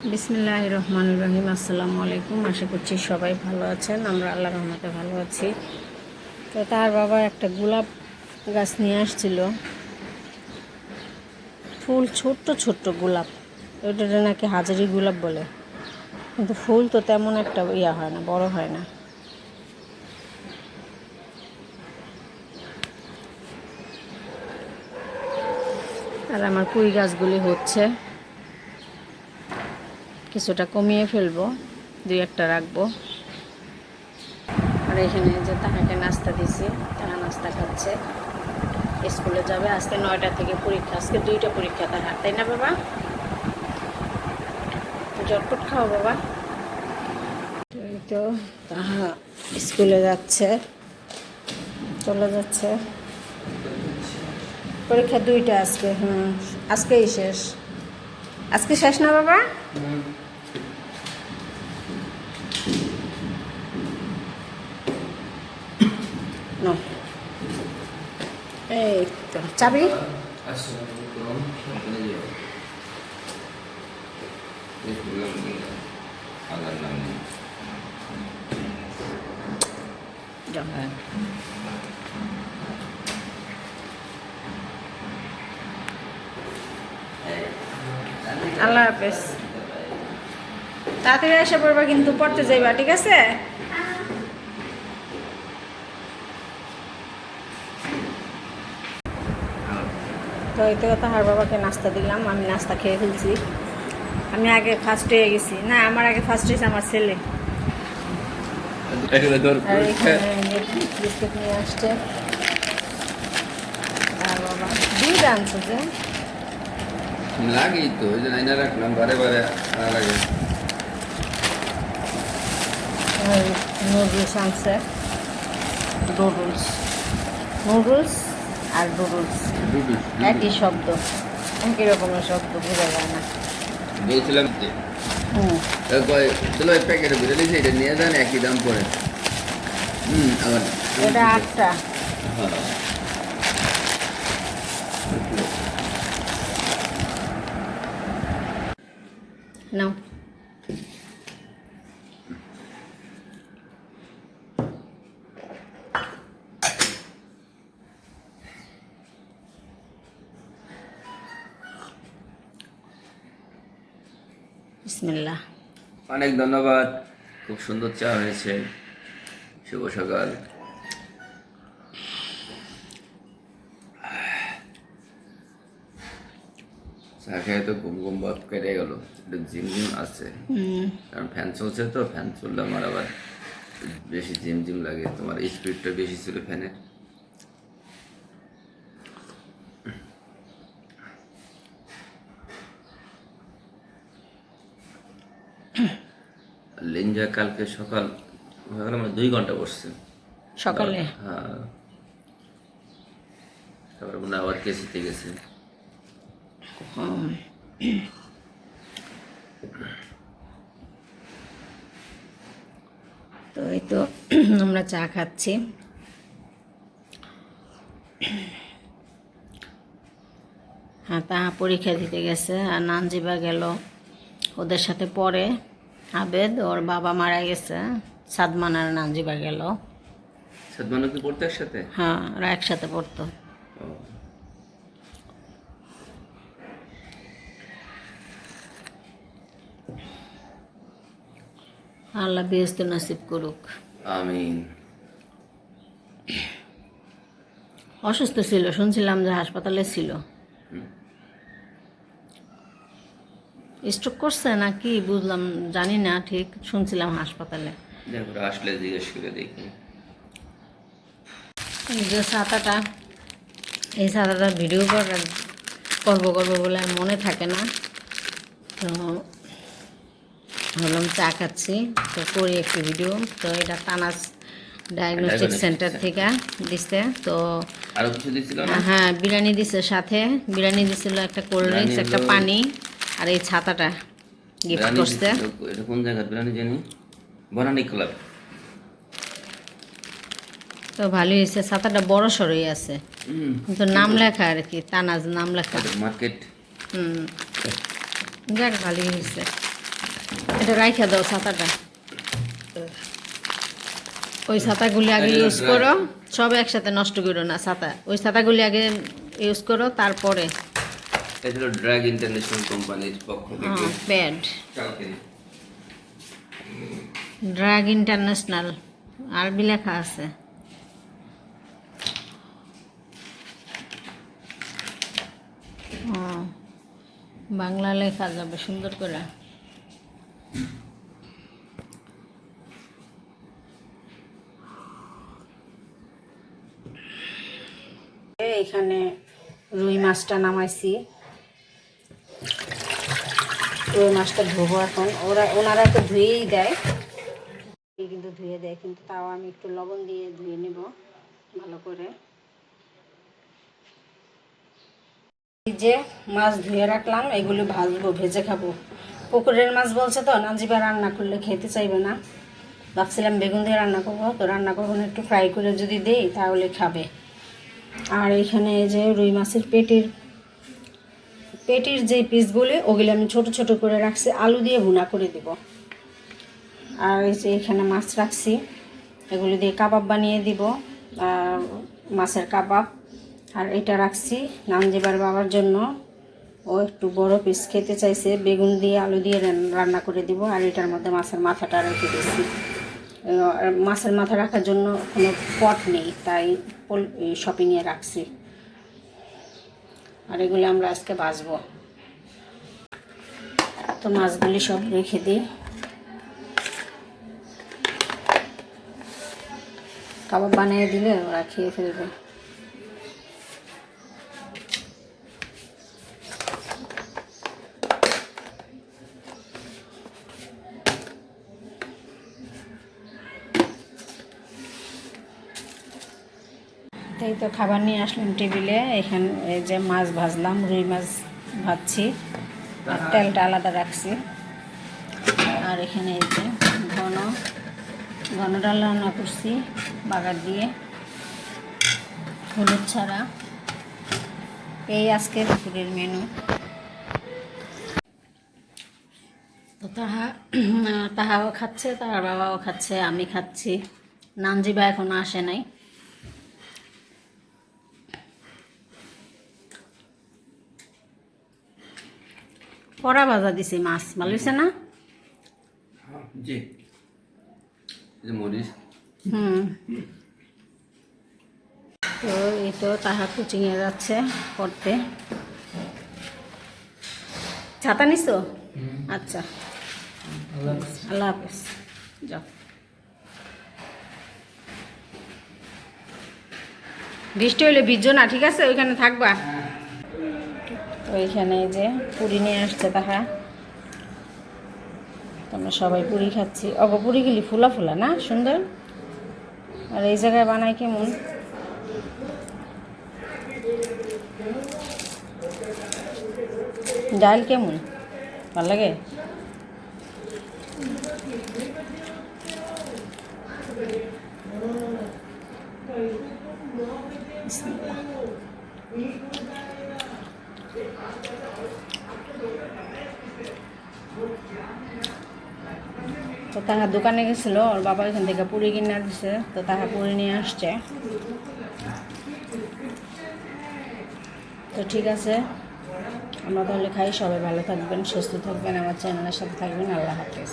বিসমিল্লাহির রহমানির রহিম। আসসালামু আলাইকুম। আশা করছি সবাই ভালো আছেন। আমরা আল্লাহর রহমতে ভালো আছি। তো তার বাবা একটা গোলাপ গাছ নিয়ে আসছিল, ফুল ছোট্ট ছোট্ট গোলাপ, ওইটা নাকি হাজারি গোলাপ বলে, কিন্তু ফুল তো তেমন একটা হয় না, বড় হয় না। আর আমার কুড়ি গাছগুলি হচ্ছে, কিছুটা কমিয়ে ফেলবো, দুই একটা রাখবো। আর এখানে যে তাহাকে নাস্তা দিছি, তারা নাস্তা খাচ্ছে, স্কুলে যাবে। আজকে 9টা থেকে পরীক্ষা, আজকে 2টা পরীক্ষা তাহার, তাই না বাবা? জটপট খাও বাবা। তো তাহা স্কুলে যাচ্ছে, চলে যাচ্ছে। পরীক্ষা 2টা আজকে। আজকেই শেষ। আজকে শেষ না বাবা? না, এই তো চাবি। আল্লাহ হাফেজ। তাড়াতাড়ি এসে পড়বা কিন্তু, পড়তে যাইবা, ঠিক আছে? তো এই তো তাহার বাবাকে নাস্তা দিলাম, আমি নাস্তা খেয়ে ফেলছি। আমি আগে ফার্স্ট হয়ে গেছি, না আমার আগে ফার্স্ট হয়েছে আমার ছেলে। বিস্কুট নিয়ে আসছে আর বাবা দুধ আনছে যে লাগেই তো, ওই জন্য আইনা রাখলাম, বারে বারে লাগে। নুডলস আনছে, নুডলস নুডলস আর নুডলস একই শব্দ, একই রকমের শব্দ, বোঝা যায় না। বলছিলাম যে চলো প্যাকেটে বুঝে দিয়েছি, এটা নিয়ে যান, একই দাম পড়ে। আবার এটা 8টা। হ্যাঁ, নাও। বিসমিল্লাহ। অনেক ধন্যবাদ, খুব সুন্দর চা হয়েছে। শুভ সকাল। চা খেয়ে তো ঘুম ঘুম ভাব কেটে গেল, একটু ঝিমঝিম আছে, কারণ ফ্যান চলছে তো। ফ্যান চললে আমার আবার বেশি ঝিমঝিম লাগে। তোমার স্পিডটা বেশি ছিল ফ্যানের। লিঞ্জা কালকে সকাল আমার 2 ঘন্টা বসছে সকালে। হ্যাঁ, তারপরে মনে হয় আবার কেসিতে গেছে। তো এই তো আমরা চা খাচ্ছি। হ্যাঁ, তাহা পরীক্ষা দিতে গেছে, আর নানজিবা গেল ওদের সাথে পড়ে। আবেদ, ওর বাবা মারা গেছে। সাদমান আর নানজিবা গেল। সাদমানও কি পড়তো একসাথে? হ্যাঁ, ওরা একসাথে পড়তো। ও, আল্লাহ বেহেশত নসিব করুক। আমিন। অসুস্থ ছিল, শুনছিলাম যে হাসপাতালে ছিল। স্ট্রোক করছে না কি বুঝলাম, জানি না ঠিক, শুনছিলাম হাসপাতালে। দেখো আসলে জিজ্ঞেস করে দেখি। এই যে ছাতাটা, এই ছাতাটা ভিডিও করবো বলে আর মনে থাকে না, তো ভাবলাম চা খাচ্ছি তো করি একটু ভিডিও। তো এটা তানাজ ডায়াগনস্টিক সেন্টার থেকে দিচ্ছে। তো আরো কিছু দিছিল না? হ্যাঁ, বিরিয়ানি দিছে, সাথে বিরিয়ানি দিছিল, একটা কোল্ড ড্রিঙ্কস, একটা পানি, আর এই ছাতাটা গিফট করছে। এটা কোন জায়গার বিরিয়ানি জানি? বনানী ক্লাব। তো ভালোই হয়েছে, ছাতাটা বড় সড়ই আছে, কিন্তু নাম লেখা আর কি, তানাজ নাম লেখা। মার্কেট। যাক, ভালোই হয়েছে। এটা রাইখা দাও ছাতাটা। ওই ছাতাগুলি আগে ইউজ করো, সব একসাথে নষ্ট করো না ছাতা। ওই ছাতাগুলি আগে ইউজ করো, তারপরে এটা হলো ড্রাগ ইন্টারন্যাশনাল কোম্পানির পক্ষ থেকে প্যাড কালকে ড্রাগ ইন্টারন্যাশনাল আরবি লেখা আছে। বাংলা লেখা যাবে সুন্দর করে। এখানে রুই মাছটা নামাইছি, রুই মাছটা ধোবো এখন। ওনারা তো ধুয়েই দেয়, কিন্তু ধুয়ে দেয়, কিন্তু তাও আমি একটু লবণ দিয়ে ধুয়ে নেব ভালো করে। এই যে মাছ ধুয়ে রাখলাম, এগুলো ভাজবো, ভেজে খাবো। পুকুরের মাছ বলছে তো নাজিবা রান্না করলে খেতে চাইবে না, ভাবছিলাম বেগুন দিয়ে রান্না করবো, তো রান্না করবো না, একটু ফ্রাই করে যদি দেই তাহলে খাবে। আর এখানে যে রুই মাছের পেটির যে পিসগুলি, ওগুলি আমি ছোট ছোট করে রাখছি, আলু দিয়ে ভুনা করে দিব। আর এই যে এখানে মাছ রাখছি, এগুলি দিয়ে কাবাব বানিয়ে দিব, মাছের কাবাব। আর এটা রাখছি নানজিবার বাবার জন্য, ও একটু বড় পিস খেতে চাইছে, বেগুন দিয়ে আলু দিয়ে রান্না করে দিব। আর এটার মধ্যে মাছের মাথাটা রেখে দিচ্ছি। মাছের মাথা রাখার জন্য কোনো পট নেই, তাই শপিংয়ে রাখছি। আর এগুলো আমরা আজকে ভাজবো। তো মাছগুলি সব রেখে দিই, কাবাব বানিয়ে দিলে ওরা খেয়ে ফেলবে। তাই তো খাবার নিয়ে আসলাম টেবিলে। এখানে এই যে মাছ ভাজলাম, রুই মাছ ভাজছি, আর তেলটা আলাদা রাখছি। আর এখানে এই যে ঘন ডাল রান্না করছি বাগার দিয়ে, হলুদ ছাড়া। এই আজকে দুপুরের মেনু। তো তাহাও খাচ্ছে, তার বাবাও খাচ্ছে, আমি খাচ্ছি। নানজিবা এখনো আসে নাই। কড়া ভাজা দিছি মাছ, ভালো হয়েছে না? জি, মরিচ। তো এই তো তাহা কোচিংয়ে যাচ্ছে পড়তে। ছাতা নিছো? আচ্ছা, আল্লাহ হাফেজ, যাও। বৃষ্টি হইলে ভিজো না, ঠিক আছে? ওইখানে থাকবা। তো এইখানে যে পুরি নিয়ে আসছে তাহা, আমরা সবাই পুরি খাচ্ছি। পুরিগুলি ফুলা ফুলা না, সুন্দর। আর এই জায়গায় বানাই কেমন, ডাল কেমন, ভাল লাগে? তো তাহা দোকানে গেছিল, ওর বাবা এখান থেকে পুরি কিনে দিছে, তো তাহা পুরি নিয়ে আসছে। তো ঠিক আছে, আমরা তাহলে খাই। সবাই ভালো থাকবেন, সুস্থ থাকবেন, আমার চ্যানেলের সাথে থাকবেন। আল্লাহ হাফেজ।